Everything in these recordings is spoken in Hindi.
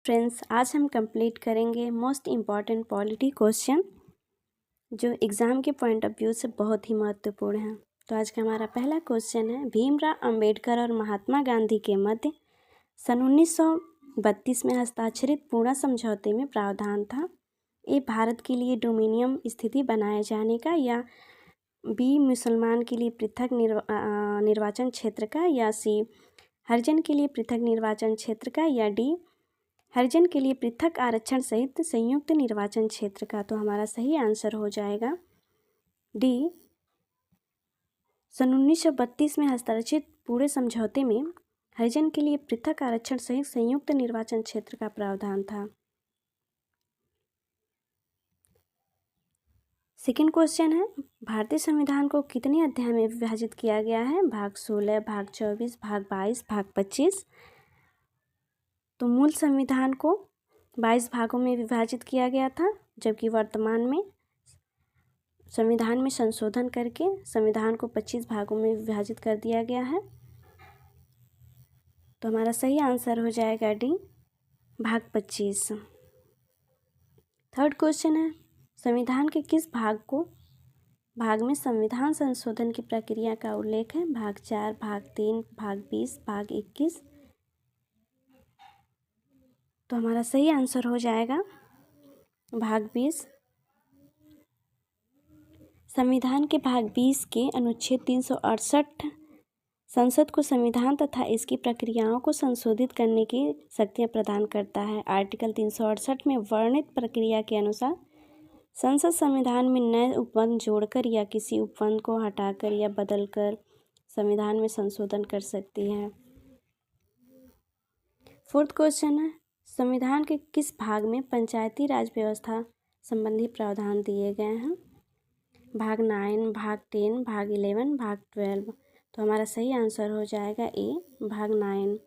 फ्रेंड्स, आज हम कंप्लीट करेंगे मोस्ट इम्पॉर्टेंट पॉलिटी क्वेश्चन जो एग्ज़ाम के पॉइंट ऑफ व्यू से बहुत ही महत्वपूर्ण है। तो आज का हमारा पहला क्वेश्चन है, भीमराव अंबेडकर और महात्मा गांधी के मध्य सन 1932 में हस्ताक्षरित पूर्णा समझौते में प्रावधान था। ए, भारत के लिए डोमिनियन स्थिति बनाए जाने का, या बी, मुसलमान के लिए पृथक निर्वाचन क्षेत्र का, या सी, हरिजन के लिए पृथक निर्वाचन क्षेत्र का, या डी, हरिजन के लिए पृथक आरक्षण सहित संयुक्त निर्वाचन क्षेत्र का। तो हमारा सही आंसर हो जाएगा डी, सन 1932 में हस्ताक्षरित पूरे समझौते में हरिजन के लिए पृथक आरक्षण सहित संयुक्त निर्वाचन क्षेत्र का प्रावधान था। सेकेंड क्वेश्चन है, भारतीय संविधान को कितने अध्याय में विभाजित किया गया है? भाग 16, भाग 24, भाग 22, भाग 25। तो मूल संविधान को 22 भागों में विभाजित किया गया था, जबकि वर्तमान में संविधान में संशोधन करके संविधान को 25 भागों में विभाजित कर दिया गया है। तो हमारा सही आंसर हो जाएगा डी, भाग 25। थर्ड क्वेश्चन है, संविधान के किस भाग में संविधान संशोधन की प्रक्रिया का उल्लेख है? भाग 4, भाग 3, भाग 20, भाग 21। तो हमारा सही आंसर हो जाएगा भाग 20। संविधान के भाग 20 के अनुच्छेद 368 संसद को संविधान तथा इसकी प्रक्रियाओं को संशोधित करने की शक्तियां प्रदान करता है। आर्टिकल 368 में वर्णित प्रक्रिया के अनुसार संसद संविधान में नए उपबंध जोड़कर या किसी उपबंध को हटाकर या बदलकर संविधान में संशोधन कर सकती है। फोर्थ क्वेश्चन है, संविधान के किस भाग में पंचायती राज व्यवस्था संबंधी प्रावधान दिए गए हैं? भाग 9, भाग 10, भाग 11, भाग 12। तो हमारा सही आंसर हो जाएगा ए, भाग 9।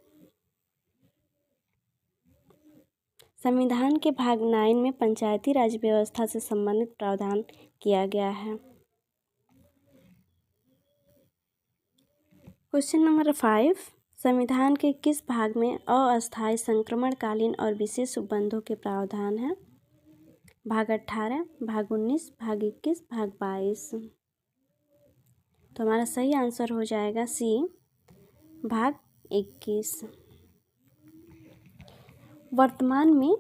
संविधान के भाग 9 में पंचायती राज व्यवस्था से संबंधित प्रावधान किया गया है। क्वेश्चन नंबर 5, संविधान के किस भाग में अस्थायी संक्रमणकालीन और विशेष उपबंधों के प्रावधान हैं? भाग 18, भाग 19, भाग 21, भाग 22। तो हमारा सही आंसर हो जाएगा सी, भाग 21। वर्तमान में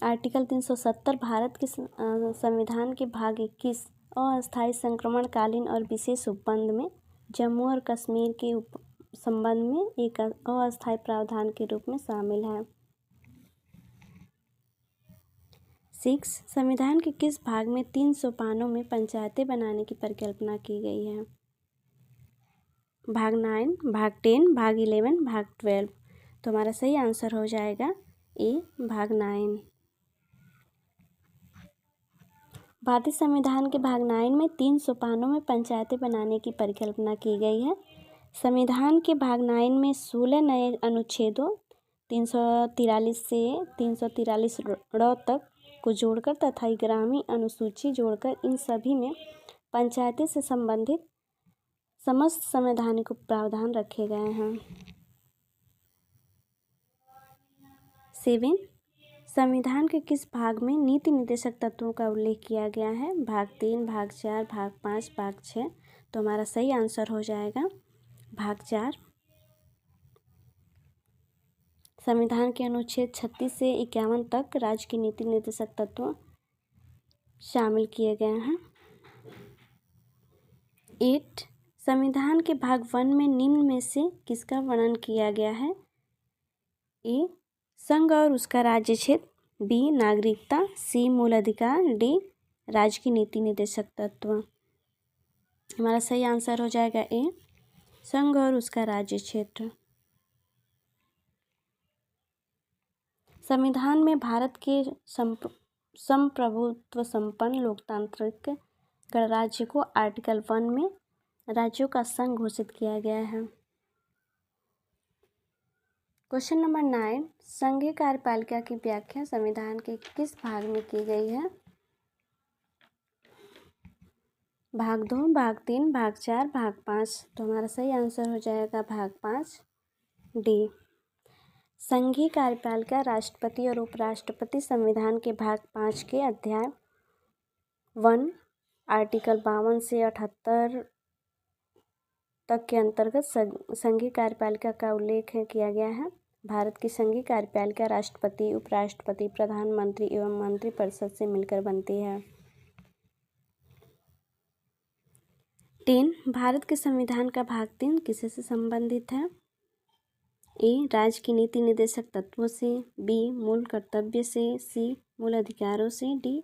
आर्टिकल 370 भारत के संविधान के भाग 21 अस्थायी संक्रमणकालीन और विशेष उपबंध में जम्मू और कश्मीर के संबंध में एक अस्थायी प्रावधान के रूप में शामिल है। 6, संविधान के किस भाग में 3 सोपानों में पंचायतें बनाने की परिकल्पना की गई है? भाग 9, भाग 10, भाग 11, भाग 12। तो हमारा सही आंसर हो जाएगा ए, भाग 9। भारतीय संविधान के भाग 9 में 3 सोपानों में पंचायतें बनाने की परिकल्पना की गई है। संविधान के भाग 9 में 16 नए अनुच्छेदों 343 से 343 तक को जोड़कर तथा ग्रामीण अनुसूची जोड़कर इन सभी में पंचायतें से संबंधित समस्त संवैधानिक प्रावधान रखे गए हैं। 7, संविधान के किस भाग में नीति निर्देशक तत्वों का उल्लेख किया गया है? भाग 3, भाग 4, भाग 5, भाग 6। तो हमारा सही आंसर हो जाएगा भाग 4। संविधान के अनुच्छेद 36 से 51 तक राज्य के नीति निर्देशक तत्व शामिल किए गए हैं। 8, संविधान के भाग 1 में निम्न में से किसका वर्णन किया गया है? ए, संघ और उसका राज्य क्षेत्र, बी, नागरिकता, सी, मूल अधिकार, डी, राज्य की नीति निर्देशक तत्व। हमारा सही आंसर हो जाएगा ए, संघ और उसका राज्य क्षेत्र। संविधान में भारत के संप्रभुत्व संपन्न लोकतांत्रिक गणराज्य को आर्टिकल 1 में राज्यों का संघ घोषित किया गया है। क्वेश्चन नंबर 9, संघीय कार्यपालिका की व्याख्या संविधान के किस भाग में की गई है? भाग 2, भाग 3, भाग 4, भाग 5। तो हमारा सही आंसर हो जाएगा भाग 5, डी। संघीय कार्यपालिका राष्ट्रपति और उपराष्ट्रपति संविधान के भाग 5 के अध्याय 1 आर्टिकल 52 से 78 तक के अंतर्गत संघीय कार्यपालिका का उल्लेख किया गया है। भारत की संघीय कार्यपालिका राष्ट्रपति, उपराष्ट्रपति, प्रधानमंत्री एवं मंत्रिपरिषद से मिलकर बनती है। 10 भारत के संविधान का भाग 3 किसे से संबंधित है? ए राज्य की नीति निर्देशक तत्वों से, बी मूल कर्तव्य से, सी मूल अधिकारों से, डी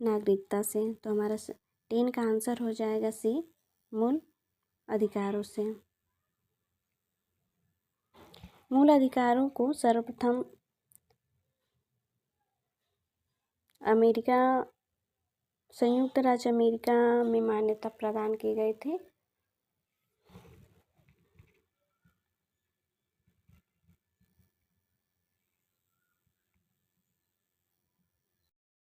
नागरिकता से। तो हमारा 10 का आंसर हो जाएगा सी मूल अधिकारों से। मूल अधिकारों को सर्वप्रथम संयुक्त राज्य अमेरिका में मान्यता प्रदान की गई थी